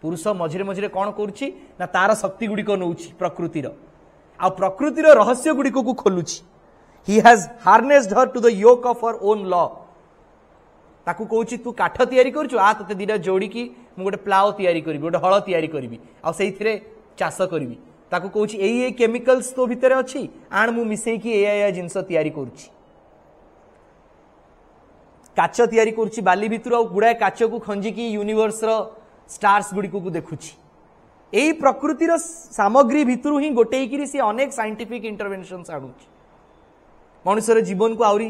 पुरुष मझे मझे कौन करुच्ची ना तार शक्ति गुड़िक नौ प्रकृतिर आ प्रकृतिर रहस्य गुड़िक को खोलुची he has harnessed her to the yoke of her own law ताकू कहूँ तू काठ तैयारी करुचु आ ते दिटा जोड़िकी मु गोटे प्लाव तैयारी करी गोटे हल तैयारी करी आ से चाष करी ताकू कहूँ यही केमिकल्स तो भितर अच्छी आण मु मिसेकी ए जिनस तैयारी करुच्ची काच तैयारी करुच्ची बाली भितर आ गुड़ाए काच को खंजिकी यूनिवर्स रो स्टार्स गुड़ी को देखुची यही प्रकृतिर सामग्री भितर ही गोटे सी अनेक साइंटिफिक इंटरवेंशन आणुची मनुष्यर जीवन को आउरी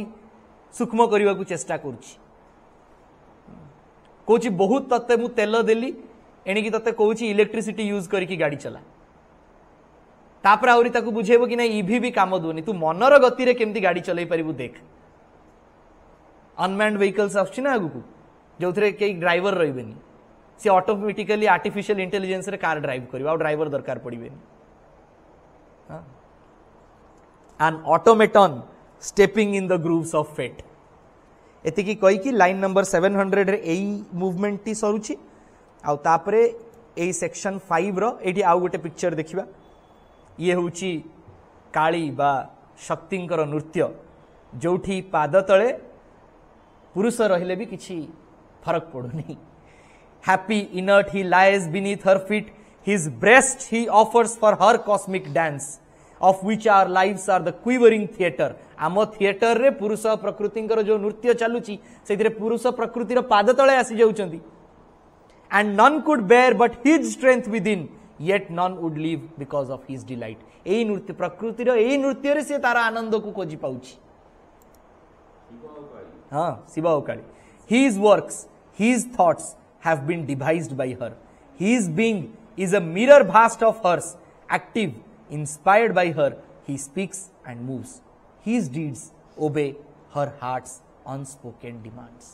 सूक्ष्म करने को चेष्टा करुची कहूँ बहुत तत्ते मु तेल देली एणिकी तत्ते कहूँ इलेक्ट्रिसिटी यूज करके गाड़ी चला तापर आउरी ताकू बुझेबो कि ना ईवी भी काम दोनी तू मनर गति रे केमती गाड़ी चलाई पारिबु देख अनमैन्ड व्हीकल्स आछी ना आगु जो कई ड्राइवर रहिबेनी सी ऑटोमेटिकली आर्टिफिशियल इंटेलिजेंस रे कार ड्राइव करिबा ड्राइवर दरकार पड़िबेनी an automaton stepping in the grooves of fate एतिकी कही कि लाइन नंबर 700 रे एई मूवमेंट टी सरुची आ तापरे एई सेक्शन 5 रो एठी आउ गोटे पिक्चर देखिबा ये होची काली बा शक्तिंकर नृत्य जोठी पाद तळे पुरुष रहिले भी किछि फरक पड़ुनी happy inert he lies beneath her feet his breast he offers for her cosmic dance of which our lives are the quivering theatre आम थिएटर रे पुरुष प्रकृतिंकर जो नृत्य चलुची सेथिरे पुरुष प्रकृतिर पाद तळे आसी जाउचंती and none could bear but his strength within yet none would live because of his delight एई नृत्य प्रकृतिर एई नृत्य रे से तार आनंद को खोजी पाउची हाँ शिवा उकाली his works his thoughts have been devised by her. His being is a mirror vast of hers, active, inspired by her. He speaks and moves. His deeds obey her heart's unspoken demands.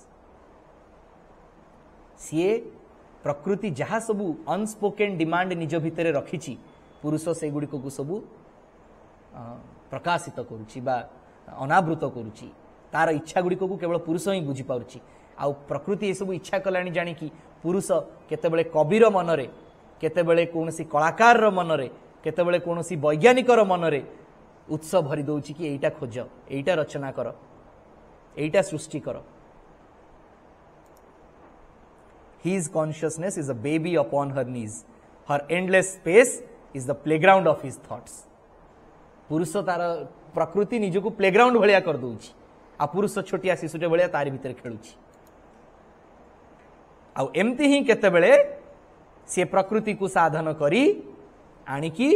CA प्रकृति जहाँ सबू अनस्पोकेन demand निज भितर रखिछि पुरुष से गुड़ी को सबू प्रकाशित करुछि बा अनावृत करुछि तार इच्छा गुड़ी को केवल पुरुष ही बुझी पारुछि आ प्रकृति ये सब इच्छा कलानी जानिकी पुरुष केतेबेले कविर मनरे केतेबेले कोनसी कलाकार मनरे केतेबेले कोनसी वैज्ञानिकर मनरे उत्सव भरी दउछि कि एइटा खोज एइटा रचना कर एइटा सृष्टि कर His consciousness is a baby upon her knees. Her endless space is the playground of his thoughts. पुरुष तार प्रकृति निजको प्लेग्राउंड भलिया कर दउछि आ पुरुष छोटिया शिशुटे भलिया तारि भितर खेलुछि आ एमती ही केते बेले से प्रकृति को साधन करी आनिकी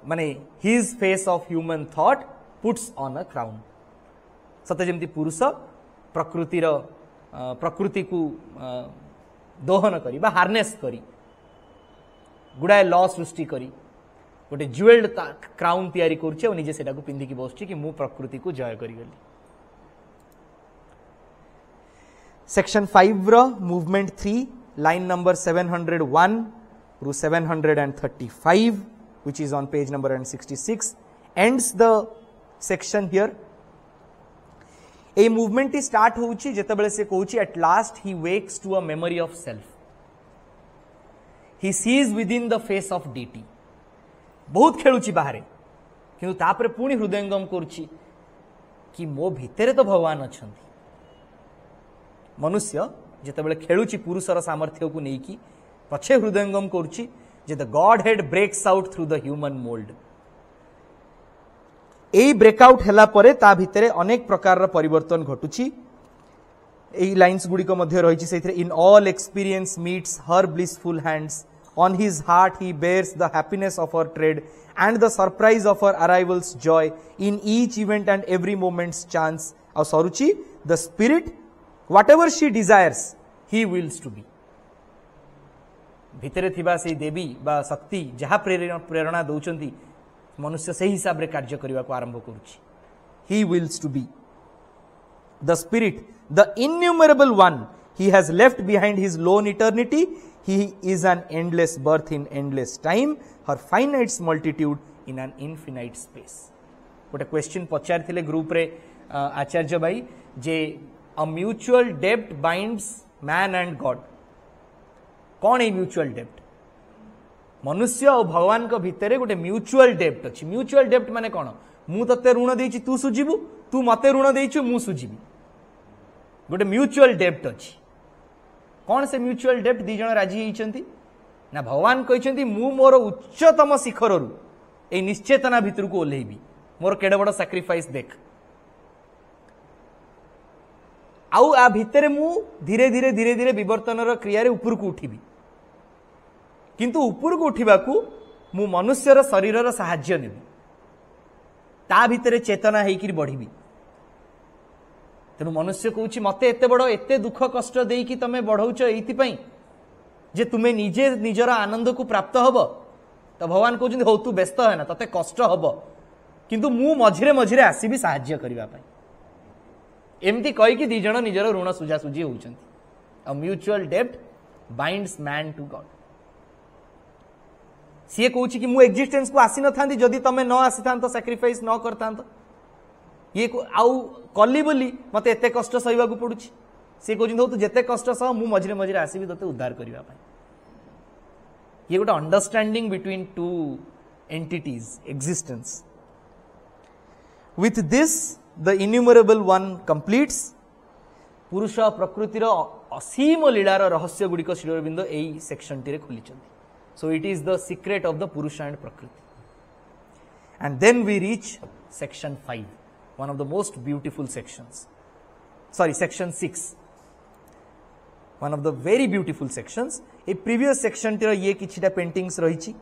माने his face of human thought puts on a crown सते जेमती पुरुष प्रकृतिर प्रकृति को दोहन करी बा हार्नेस करी गुडाए लॉ सृष्टि करी गोटे ज्वेल्ड क्राउन तैयारी करुचे और निजे सेटा को पिंधिकी बसछि कि मु प्रकृति को जय करी गली section 5 row movement 3 line number 701 through 735 which is on page number 66 ends the section here a movement is start होउची जेतेबेले से कहउची at last he wakes to a memory of self he sees within the face of deity बहुत खेलुची बाहरे किंतु तापरे पुणी हृदयंगम करुची कि मो भितरे तो भगवान अछंती मनुष्य जेतेबेले खेलुची पुरुषर सामर्थ्य को नेकी पछे हृदयंगम करुची जे the godhead breaks out through the human mould एई ब्रेकआउट हैला परे ता भितरे अनेक प्रकार परिवर्तन घटुची एई लाइंस गुडी को मध्य रहिची सेथिरे in all experience meets her blissful hands on his heart he bears the happiness of her tread and the surprise of her arrival's joy in each event and every moment's chance aw saruchi the spirit whatever she desires he wills to be भितरे थिबा से देवी बा शक्ति जहा प्रेरणा दउचंती मनुष्य से हिसाब रे कार्य करबा को आरंभ करूची he wills to be the spirit the innumerable one he has left behind his lone eternity he is an endless birth in endless time her finite multitude in an infinite space गोटे question पचार थिले group रे आचार्य भाई जे a mutual debt binds man and God कौन है mutual डेप्ट मनुष्य और भगवान को भितर गोटे म्यूचुअल डेप्ट अच्छी म्यूचुअल डेप्ट माने कौन मु तते ऋण देछि तू सुझिबु तू मते ऋण देइछु मु सुझिबि गोटे म्यूचुअल डेप्ट अच्छी कौन से म्यूचुअल डेप्ट दी जण राजी होइछंती ना भगवान कहते मु मोर उच्चतम शिखर रु ए निश्चेतना भितर को ओल्हेबी मोर केडे बड़ सैक्रिफाइस देख आउ आ भितर मु धीरे धीरे धीरे धीरे विवर्तन क्रिया रे ऊपर को उठिबी किंतु ऊपर को उठिबा को मु मनुष्यर शरीर साहाय्य नेबी ता भितर चेतना हेकि बढ़िबी तेणु मनुष्य कहूँ मते एते बड़ एते दुख कष्ट देकी तमे बढ़ौच एइथिपई जे तुम्हें निजे निजर आनंद को प्राप्त हब तो भगवान कहते हो तू व्यस्त है ना तते कष्ट हब किंतु मु मझिरे मझिरे आसीबी साहाय्य करिबा पई एमती कहीकि दी जण निजर ऋण सुझासुझी होउछंती अ म्यूचुअल डेप्ट बाइंड्स मैन टू गॉड सी कहूँ कि मु एक्जिस्टेंस को आसी न थांती जदि तमे न आसी थांतो सैक्रिफाइस न करतांतो ये आउ कली बोली मते एते कष्ट सहिबा को पडुची सी कहते तू जिते कष्ट सह मु मझिरे मझिरे आसबि ते उद्धार करने ये गोटे understanding between two entities existence with this the innumerable one completes पुरुष प्रकृतिर असीम लीलार रहस्य गुड़िक श्रीअरविंद यही सेक्शन टी खोली so it is the secret of the Purusha and Prakriti and then we reach section 5 one of the most beautiful sections sorry section 6 one of the very beautiful sections a previous section टीर ये किछिटा paintings रही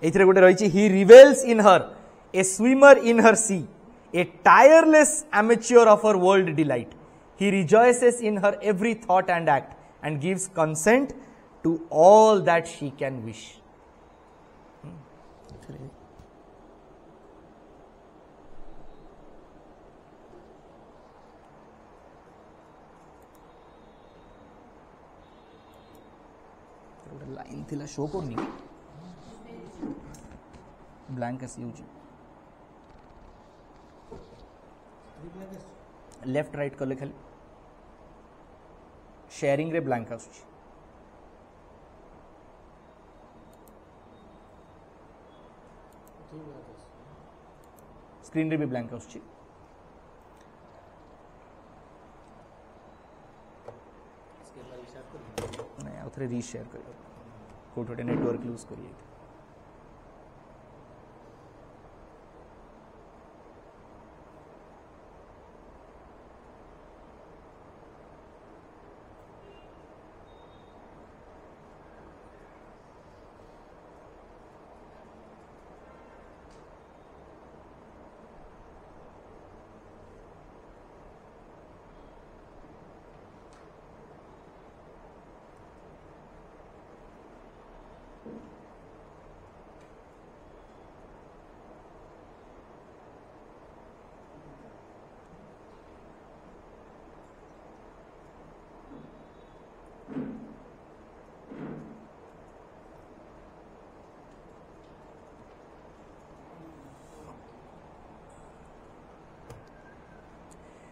एथिरे गोटे रही he revels in her a swimmer in her sea a tireless amateur of her world delight he rejoices in her every thought and act and gives consent to all that she can wish line थिला show करनी blank आसी होची left right कले खाली sharing रे blank आसुची screen रे भी ब्लैंक आसुची नहीं आउ थरे रीशेयर करियो कोठोटे नेटवर्क यूज करिए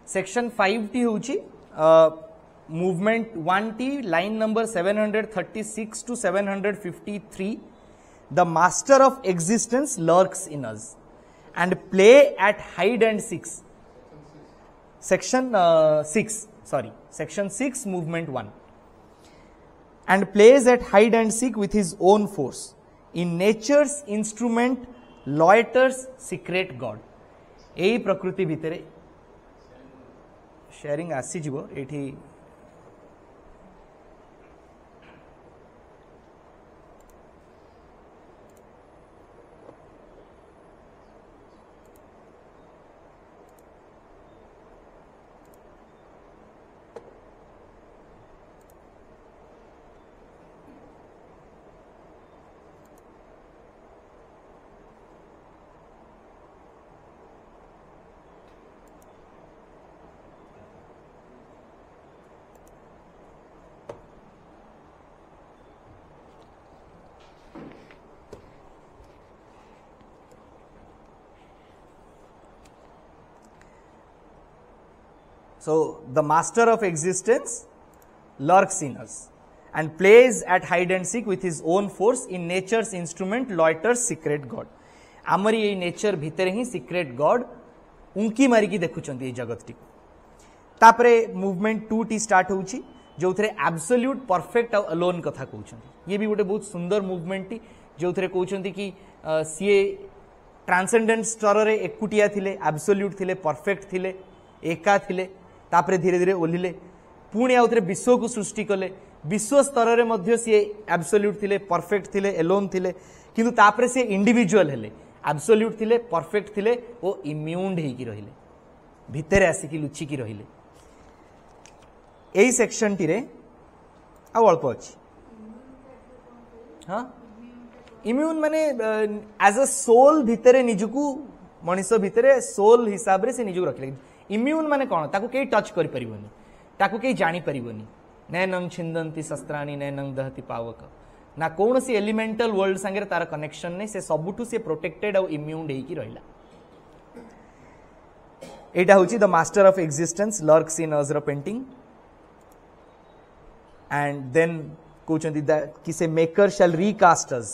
सेक्शन 5 टी होची मूवमेंट 1 टी line number 736 to 753 the master of existence lurks in us and play at hide and seek section 6 movement 1 and plays at hide and seek with his own force in nature's instrument loiters secret god एही प्रकृति भितरे sharing आसी जीवो एठी So the master of existence lurks in us and plays at hide and seek with his own force in nature's instrument loiters secret God. Amri ये nature भितर ही secret God उनकी मारिकी देखुचंती ये जगत टी तापरे मूवमेंट 2 टी स्टार्ट होउची जो थरे absolute perfect और अलोन कथा कहउचंती ये भी गोटे बहुत सुंदर मूवमेंट टी जो थरे कहउचंती कि सीए ट्रांसेंडेंट स्तर रे एकुटिया थिले एब्सोल्यूट थिले परफेक्ट थिले एका थिले तापरे धीरे धीरे ओलिले पुणी आउ थरे विश्व को सृष्टि कले विश्व स्तर रे मध्य सीए एब्सोल्यूट थिले परफेक्ट थिले एलोन थिले किंतु तापरे से इंडिविजुअल हेले एब्सोल्यूट थिले परफेक्ट थिले ओ इम्यून्ड हेकी रहिले भितरे आसिकी लुचिकी रहिले एई सेक्शन टी रे आ अल्प अछि हां इम्यून माने एज अ सोल भितरे निजुकू मनुष्य भितरे सोल हिसाब रे से निजुक रखले इम्यून माने कोन ताको के टच करि परिबोनी ताको के जानि परिबोनी नैनं छिंदंती शस्त्राणि नैनं दहति पावक ना कौन सी एलिमेंटल वर्ल्ड संगे तार कनेक्शन नहीं से सबुठु से प्रोटेक्टेड और इम्यून हेकी रहिला एटा होची the master of existence lurks in us र पेंटिंग एंड देन कहउचंती कि से मेकर शैल रिकास्ट अस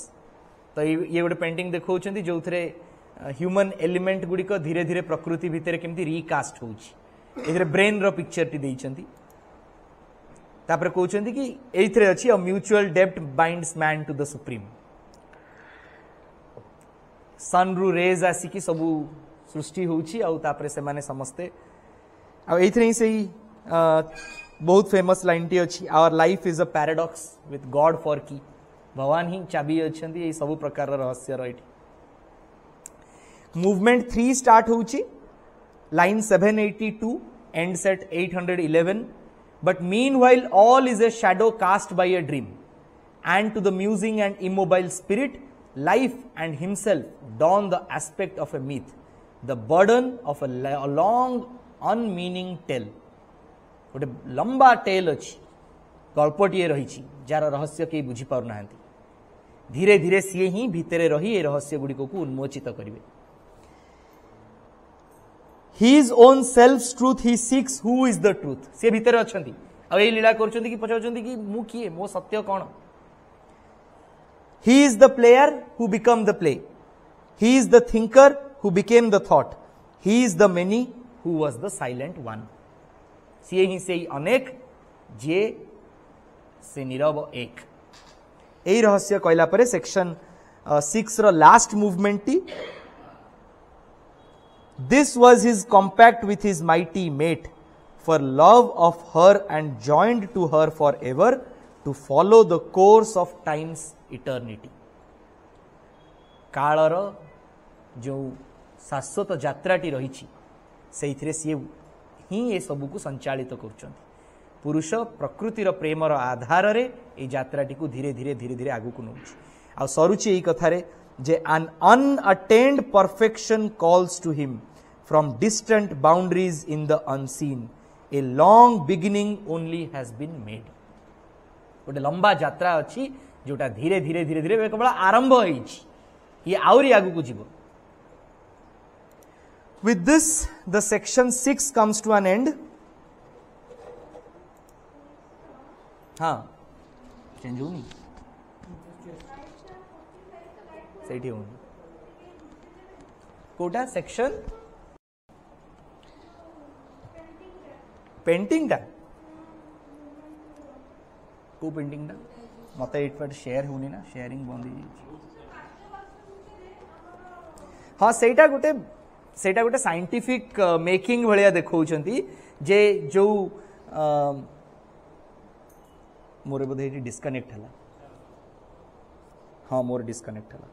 तो ये गोटे पेंटिंग देखौचंती जो थरे ह्यूमन एलिमेंट गुडी को धीरे धीरे प्रकृति भितर केमती रिकास्ट होउची एथरे ब्रेन रो पिक्चर टी देइचंती तापर कहउचंती कि एइथरे अछि a mutual depth binds man to the supreme सन रु रेज आसी कि सबु सृष्टि होउची आ तापर से माने समस्ते आ एइथरे ही सही बहुत फेमस लाइन टी अछि our life is a paradox with God for की भगवान ही चाबी अछंती ए सब प्रकार रहस्य रहिटी मूवमेंट 3 स्टार्ट होउची line 782 ends at 811 but meanwhile all is a shadow cast by a dream and to the musing and immobile spirit life and himself don the aspect of a myth the burden of a long unmeaning tale गोटे लंबा tell अछि गल्पटीए रही jar रहस्य के बुझी पार ना धीरे धीरे सी ही भितरे रही ए रहस्य गुड़ी को उन्मोचित करेंगे His own self's truth he seeks who is the truth से भितर अच्छी आ लीला करछंती कि पचाउछंती कि मु किए मो सत्य कौन He is the player who become the play He is the thinker who became the thought He is the many who was the silent one सी ही से अनेक जे से नीरव एक यही रहस्य कहला परे सेक्शन 6 रो लास्ट मूवमेंट टी This was his compact with his mighty mate for love of her and joined to her forever to follow the course of time's eternity. कालर जो शाश्वत यात्राटी रही से सी ही ये सबू को संचालित कर पुरुष प्रकृतिर प्रेमर आधार रे ये यात्राटी को धीरे धीरे धीरे धीरे आगू को नौ आ सरुची यही कथारे जे an unattained perfection calls to him from distant boundaries in the unseen a long beginning only has been made गोटे लंबा यात्रा अच्छी जोटा धीरे धीरे धीरे धीरे केवल आरंभ होइछि ये आउरी आगू को जीवो with this the section 6 comes to an end हाँ चेंज होनी सेठी होनी कोटा सेक्शन पेंटिंग टा को पेंटिंग टा मत एट शेयर होनी ना शेयरिंग बंद हाँ सेटा गोटे साइंटिफिक मेकिंग भलिया देखौछंती जे जो मोर बोधे डिस्कनेक्ट हला हाँ मोर डिस्कनेक्ट हला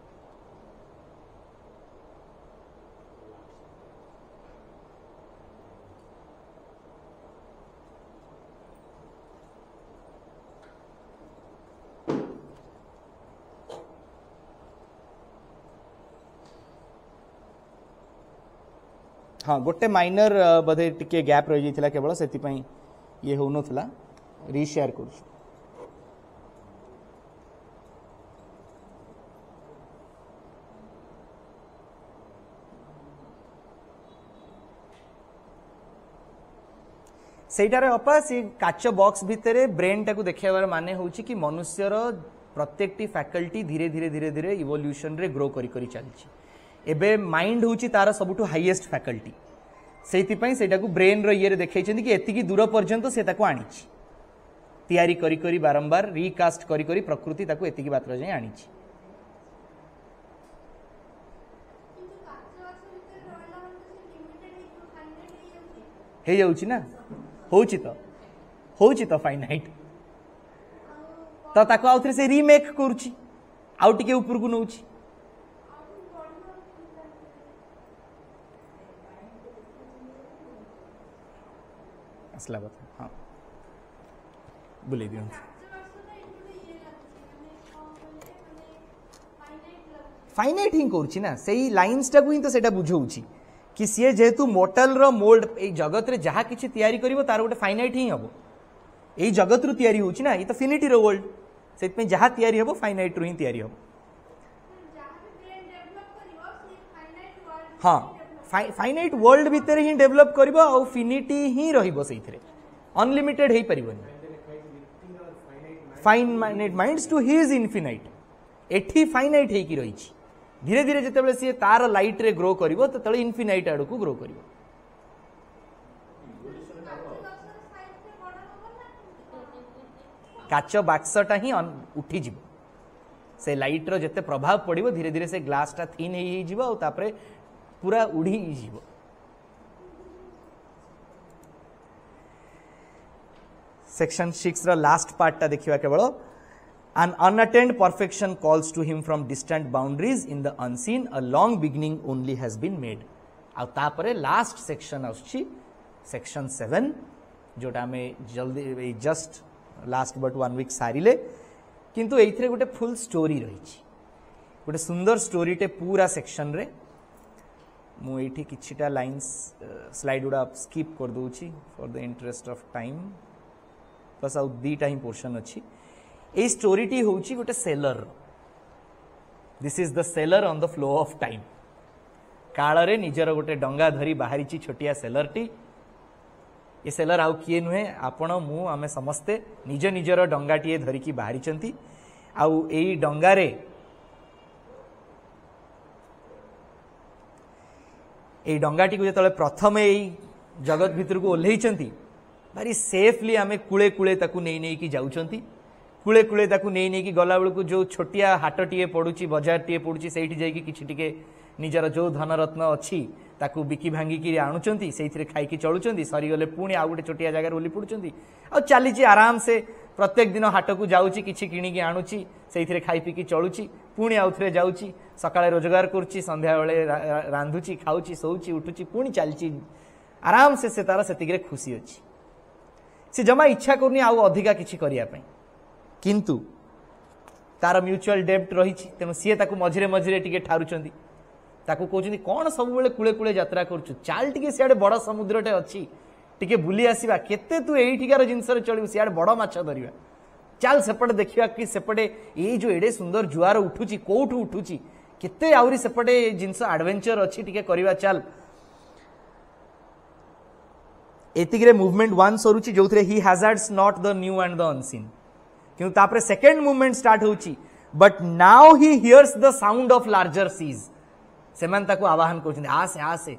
हाँ गोटे माइनर बोधे टिके गैप रही जाइथिला केवल सेति पई ये हो नथला रीशेयर करू सेटारे अपा से काच बॉक्स भितर ब्रेन टाको देखाइबार माने होउची कि मनुष्यर प्रत्येकटी फैकल्टी धीरे धीरे धीरे धीरे इवोल्यूशन रे ग्रो करी करी चलची एबे माइंड होउची तार सबुठु हाईएस्ट फैकल्टी सेइतिपई सेटाको ब्रेन रो ये देखैछन्ती कि एतिकी दूर पर्यंत से ताको आनिची तैयारी करी करी बारंबार रिकास्ट करी करी प्रकृति ताको एतिकी मात्रा जाय आनिची हे जाउची ना होउची तो फाइनाइट तो ताको आउथरे से रीमेक करूची आउ टिके ऊपर को नउची असला बात हां बुले दियो फाइनाइट ही करूची ना सेही लाइंस टाको ही तो सेटा बुझौची कि सी जेहेतु मोटल रो मोल्ड ए जगत रे जहा किछि तयारी करिवो तार गोटे फाइनाइट ही हबो ए जगत रु तयारी होची ना ई तो फिनिटी रो वर्ल्ड सेत में जहा तयारी हबो फाइनाइट रु ही तयारी हबो हां फाइनाइट वर्ल्ड भीतर ही डेवलप करिवो आ फिनिटी ही रहिबो सेइथरे अनलिमिटेड हेई परिबोनी finite minds to his infinite एठी फाइनाइट हेई की रहिछि धीरे धीरे जिते सी तार लाइट रे ग्रो करिवो तो तळे इनफिनाइट आडू को ग्रो करिवो काच बाक्सटा ही उठी जीवो से लाइट रो जते प्रभाव पड़िवो धीरे धीरे से ग्लास टा थिन हेई जीवो और तापरे पूरा उड़ी जीवो सेक्शन 6 रो लास्ट पार्ट टा देखिबा केवल An unattained perfection calls to him from distant boundaries in the unseen. A long beginning only has been made. आ तापरे लास्ट सेक्शन आछि सेक्शन 7 जोटा में जल्दी जस्ट लास्ट बट 1 वीक सारिले किंतु एइथरे गोटे फुल स्टोरी रहिछि गोटे सुंदर स्टोरी टे पूरा सेक्शन रे मु एठी किछिटा लाइंस स्लाइड उडा स्किप कर दोछि for the interest of time बस आउ दीटा ही पोर्शन अछि ए स्टोरी टी होची गोटे seller this is the seller on the flow of time काल रे निजर गोटे डंगा धरी बाहरी छोटिया सेलर टी ये सेलर आउ किए नुहे आपण मु आमे समस्ते निज निजर डंगा टी धरिकी बाहरी चंती आउ एई डंगा रे एई डंगा टी को जतले प्रथम एई जगत भीतर को ओल्हेई चंती भारी सेफली आमे कुळे कुळे ताकू नेई नेई की जाउचंती कुळे कुळे ताकू नेई नेई की गला बेलू जो छोटिया हाटटीए पड़ुची बजारटीए पड़ुची सेठी जाइकी किछि टिके निजर जो धनरत्न अच्छी ताकू बिकी भांगी की आणुचंती सेइथिरे खाइकी चलुचंती सरी गले पुणी आ गोटे छोटिया जगह ओली पड़ुचंती आ चलीची आराम से प्रत्येक दिन हाट को जाउची किछि किणी की आणुची सेइथिरे खाइ पीकी चलुची पुणी आउथरे जाउची सकाळे रोजगार करची संध्या बेले रांधुची खाउची सोउची उठुची पुणी चलची आराम से तार सेतिकरे खुशी अछि से जमा इच्छा करनी आउ अधिका किछि करिया पई किंतु तार म्यूचुअल डेब्ट रही तेणु सी ताकू मझिरे मझिरे टिके ठारुचंदी ताकू कहउचंदी कोन सब बेले कुळे कुळे यात्रा करछु चाल टिके सियाडे बड़ समुद्रटे अछि टिके बुली आसीबा केते तू एइठिकार जिंसर चलिबु सियाडे बड़ माछ धरिबा चाल सेपटे देखिबा कि सेपटे ए जो एडे सुंदर जुआर उठुची कोठु उठुची केते आउरी सेपटे जिंस एडवेंचर अछि टिके करिबा चाल एतिकरे मूवमेंट 1 सरुची जोथरे he hazards not the new and the unseen क्यों तापरे सेकेंड मूवमेंट स्टार्ट होची but now he hears the sound of larger seas सेमान ताको आवाहन करछन आसे आसे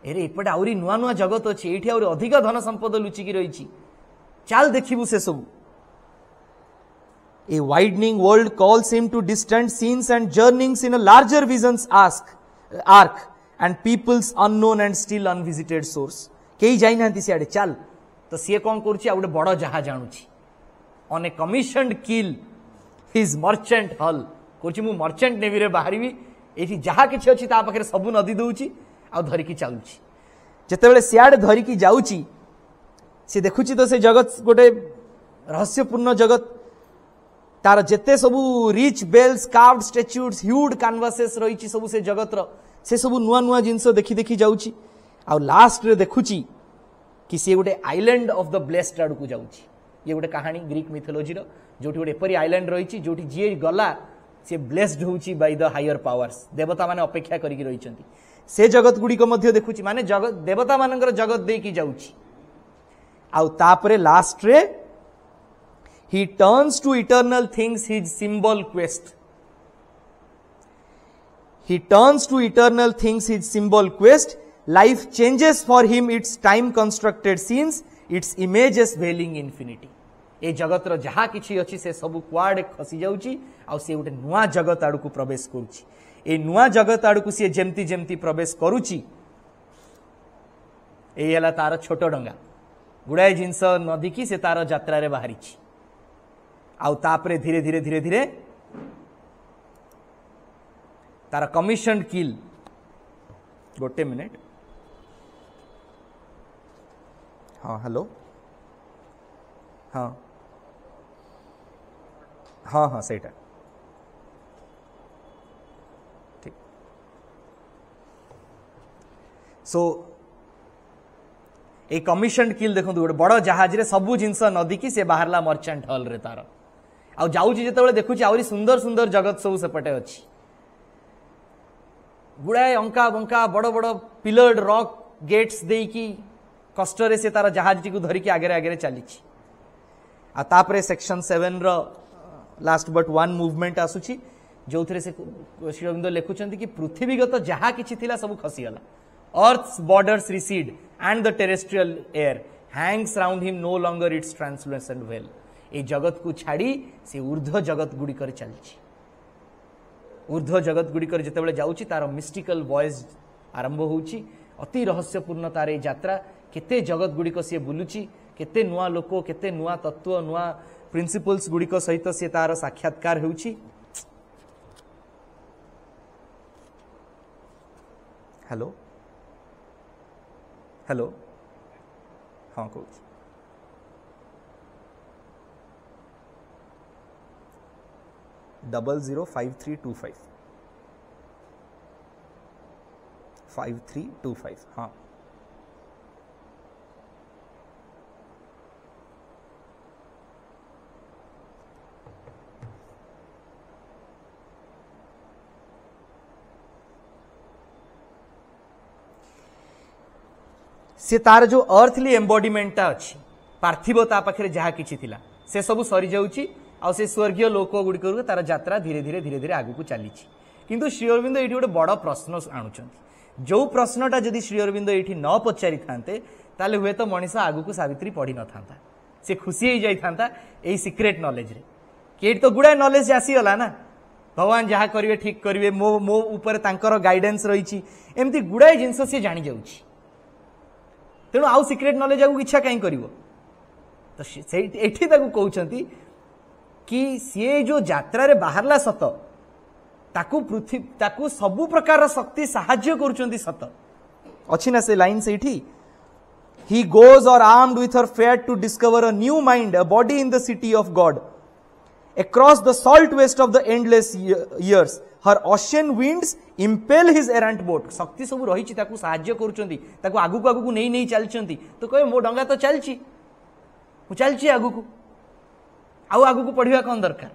एरे एपटे आउरी नुआ नुआ जगत अछि एठी आउरी अधिक धन संपद लुचि की रहिछि चाल देखिबु से सब a widening world calls him to distant scenes and journeyings in a larger vision's arc and peoples unknown and still unvisited source केई जाई नांती सियाडे चाल तो सी कोन करछि आ गोटे बड़ जहाज आणुछि on a commissioned keel his merchant hull Kochi मु मर्चेंट नेवी रे बाहरीबी एठी जहा किछि अछि ता पाखरे सबु नदी दउछि आ धरि की चालुछि जते बेले सियाड धरि की जाउछि से देखुछि तो से जगत गोटे रहस्यपूर्ण जगत तार जेते सबु rich bells carved statues hued canvases रहिछि सबु से जगत रो से सबु नुआ नुआ जिंस देखि देखि जाउछि आ लास्ट रे देखुछि कि से गोटे आइलैंड ऑफ द ब्लेस्ड आडू को जाउछि ये गोटे कहानी ग्रीक मिथोलॉजी रो जोटी गोटे एपरी आइलैंड रही जोटी जी गला सी ब्लेस्ड होची बाय द हायर पावर्स देवता माने अपेक्षा करिक रहिचंती से जगत गुडी को मध्य देखुची माने जगत देवता मानकर जगत दे की जाउची आउ तापरे लास्ट रे he turns to eternal things his symbol quest. He turns to eternal things his symbol quest. Life changes for him its time constructed scenes, its images veiling infinity. ए जगत रो जहा किछि अछि से सब कुआडे खसी जाउची आ से उटे नुआ जगत आडू को प्रवेश करूची. ए नुआ जगत आडू को से जेमती जेमती प्रवेश करूची ए हला तार छोट डंगा गुडाए जिंस नदी की से तार यात्रा रे बाहरीची. आउ तापरे धीरे धीरे धीरे धीरे तार कमिशन किल. गोटे मिनिट. हाँ हेलो. हाँ हाँ हाँ सहीटा ठीक. सो ए कमिशन किल देखो गोटे बड़ जहाज रे सबु जिनस नदी की से बाहरला मर्चेंट हॉल रे तार आउ जाउची जेतेबेले देखुची आउरी सुंदर सुंदर जगत सब सेपटे अछि. गुड़ाए अंका बंका बड़ बड़ पिलर्ड रॉक गेट्स देकी कष्टरे से तार जहाज टी को धरिकी आगे आगे चली. आ तापरे सेक्शन 7 रो लास्ट बट वन मूवमेंट आसुची जो थे से श्री अरविंद लिखुंट कि पृथ्वीगत जहा कि सब खसीगला. Earth's borders recede and the terrestrial air hangs round him no longer its translucent veil. ए जगत को छाड़ी से ऊर्ध्व जगत गुड़िकर चलची. ऊर्ध्व जगत गुड़िकर जितेबाला जाऊँगी तार मिस्टिकल वॉइस आरंभ होउची. अति रहस्यपूर्ण तार ए यात्रा. केते जगत गुड़िक सी बुलुची, केते नुआ लोक, केते नुआ तत्व, नुआ प्रिंसिपल्स गुड़िक सहित सी तार साक्षात्कार होउची. हेलो हेलो हाँ कहूँ 005325 5325 हाँ. से तार जो अर्थली एम्बॉडीमेंट अच्छी पार्थिव ता पाखे जहाँ कि से सब सरी जाऊँगी आ से स्वर्गीय लोक गुड़िक तार यात्रा धीरे धीरे धीरे धीरे आगू चली. किंतु श्री अरविंद ये गोटे बड़ प्रश्न आणुंट. जो प्रश्नटा जदि श्री अरविंद ये न पचारि थांते ताले हुए तो मनीष आगू को सावित्री पढ़ी न था. से खुशी हो जाता यही सिक्रेट नॉलेज रे कि तो गुड़ाए नॉलेज आसीगला ना. भगवान जहाँ करेंगे ठीक करेंगे, मो मो ऊपर तांकर गाइडेंस रही एमती गुड़ाए जिनस सी जानी जाऊँगी. तेणु आउ सिक्रेट नॉलेज आगू इच्छा कहीं कर तो एठी कहते कि सी जो यात्रा रे बाहरला सत ताकू पृथ्वी ताकू सबु प्रकार शक्ति साहाय्य करुचंती सत अच्छी ना से लाइन से इठी. He goes or armed with her faith to discover a new mind, a body in the city of God. Across the salt waste of the endless years, her ocean winds impel his errant boat. शक्ति सब रही ताकू साहाय्य करुचंती, ताकू आगू को नहीं नहीं चलचंती. तो कहे मो डंगा तो चलची, मु चलची आगू को, आउ आगू को पढ़िया कौन दरकार.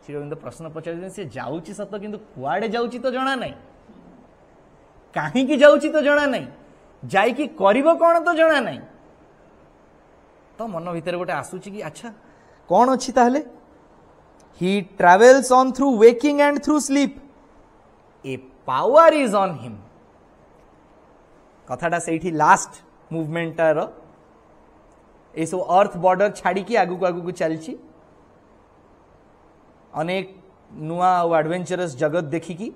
श्री अरविंद प्रश्न पचार से जाऊँगी सत किंतु कुआडे जाऊँगी तो जना नहीं, कहीं जाऊँगी तो जना नहीं, जाइकी करिबो कौन तो जना नहीं. तो मन भीतर गोटे आसूची कि अच्छा कौन अच्छी ताहले. He travels on through waking and through sleep. A power is on him. कथाटा से लास्ट मूवमेंट ये सब अर्थ बॉर्डर छाड़ी की आगू को चलची. अनेक नुआ एडवेंचरस जगत देखिकी.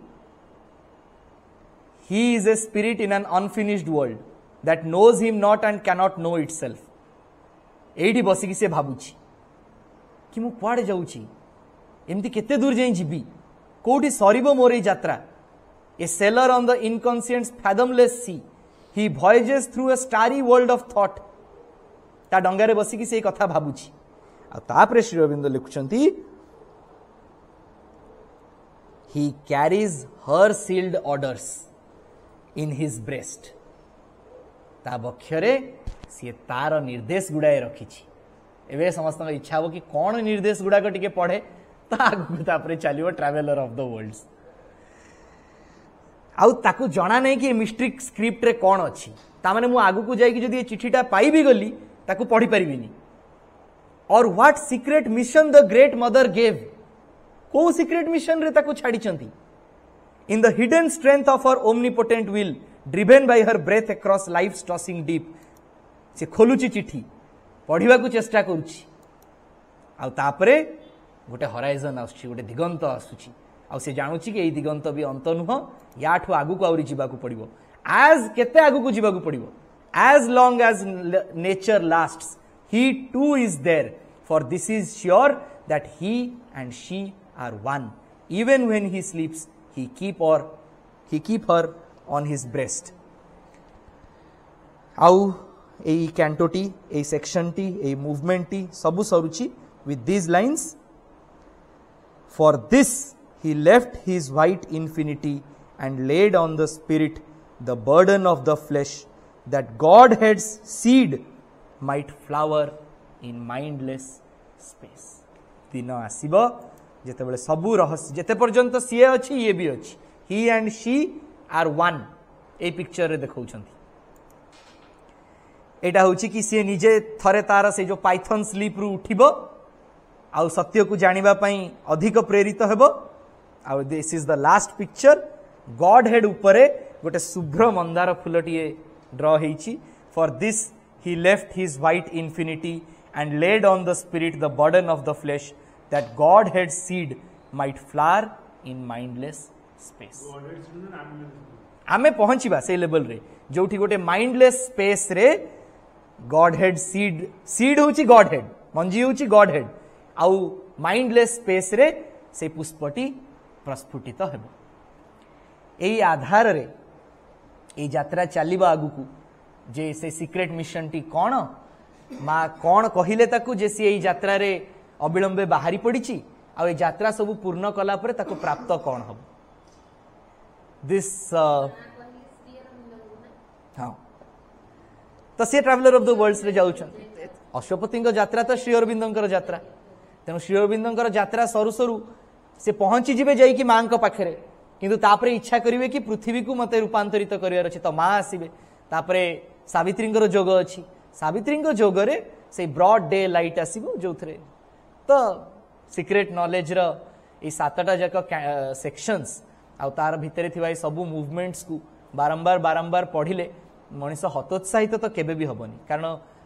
He is a spirit in an unfinished world that knows him not and cannot know itself. एठी बसिकी से भाबुची कि मु कुआडे जाउची, एमती केते दूर जाई जीबी, कोठी सरीबो मोर ए यात्रा. A sailor on the inconscient fathomless sea, he voyages through a starry world of thought. ता डंगारे बसिकी से कथा भाबुची. आ तापरे Shri Arvind लिखुचंती he carries her sealed orders in his breast. ता बक्षरे सी तार निर्देश गुड़ाए रखी. एवं समस्त इच्छा हो कि कौन निर्देश गुड़ाक टिके पढ़े तो आगू चलो ट्रावेलर ऑफ द वर्ल्ड. आउ ताकू जना नहीं कि मिस्ट्री स्क्रिप्ट रे कौन अच्छी तामाने मु आगु को जाई कि जदी चिठीटा पाई भी गली ताकू पढ़ी परिबिनी और what secret mission the great mother gave को सीक्रेट मिशन रे ताकू छाड़ी चंती in the hidden strength of her omnipotent will driven by her breath across life tossing deep से खोलुची चिठी पढ़िबा को चेष्टा करूची आ तापरे गोटे हराइजन आसुची गोटे दिगंत आसुची आ से जानुची कि एई दिगंत भी अंत नुह याठू आगु को आउरी जीवा को पड़िबो एज केते आगु को जीवा को पड़िबो as long as nature lasts he too is there for this is sure that he and she are one even when he sleeps he keep her on his breast आउ एई कैंटोटी एई सेक्शन टी एई मूवमेंट टी सबु सरुची with these lines for this he left his white infinity and laid on the spirit the burden of the flesh that Godhead's seed might flower in mindless space दिन आसीबो जेते बेले सबु रहस्य जेते पर्यंत सीए अछि ये भी अछि he and she are one ए पिक्चर रे देखौ छंती एटा होछि कि सी निजे थरे तार से जो पाइथन स्लीप रु उठिबो आ सत्य को जानिबा पई अधिक प्रेरित हेबो आ this is the last picture Godhead उपरे गोटे शुभ्र मंदार फुलटिए ड्र हेछि for this he left his white infinity and laid on the spirit the burden of the flesh that Godhead's seed might flower in mindless space. आमे पहुंचीबा से level रे जोठी गोटे माइंडलेस स्पेस रे Godhead सीड होची Godhead मंजी होची Godhead आउ mindless space रे से पुष्पटी प्रस्फुटित हेबो एई आधार रे एई यात्रा चलीबा आगु को जे से सीक्रेट मिशन टी कोन मा कोन कहिले ताकू जे से एई यात्रा रे अविलंबे बाहरी पड़ी आ यात्रा सब पूर्ण कला परे ताको प्राप्त कौन हम दिस हाँ तो सी ट्रावेलर ऑफ द वर्ल्ड्स रे जाउछन अश्वपति यात्रा तो श्री अरविंदर यात्रा तेणु श्री अरविंदर यात्रा सरू सरू से पहुंची जीवे जाइकी माँ पाखे किंतु तापरे इच्छा करिवे कि पृथ्वी को मते रूपांतरित करिवार अछि तो माँ आसीबे तापरे सावित्रींकर जोग अछि सावित्रींकर जोग रे से ब्रॉड डे लाइट आसीबो जोथरे तो सीक्रेट नॉलेज रो ए सातटा जाक सेक्शंस आ तार भितरे थिबा सबु मूवमेंट्स को बारंबार बारंबार पढ़िले मनीष हतोत्साहित तो केबे भी हबनी कारण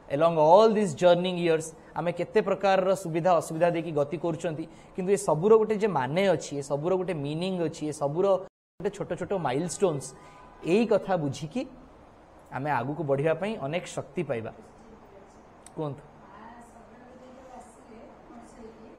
along all this journeying years आमे केते प्रकार सुविधा असुविधा देखि गति करूचंती किंतु ए सबुरो गोटे जे माने अछि ए सबुरो गोटे मीनिंग अछि ए सबुरो गोटे छोट छोट माइलस्टोन्स एई कथा बुझी कि आमे आगु को बढ़िया पई अनेक शक्ति पाइबा कोन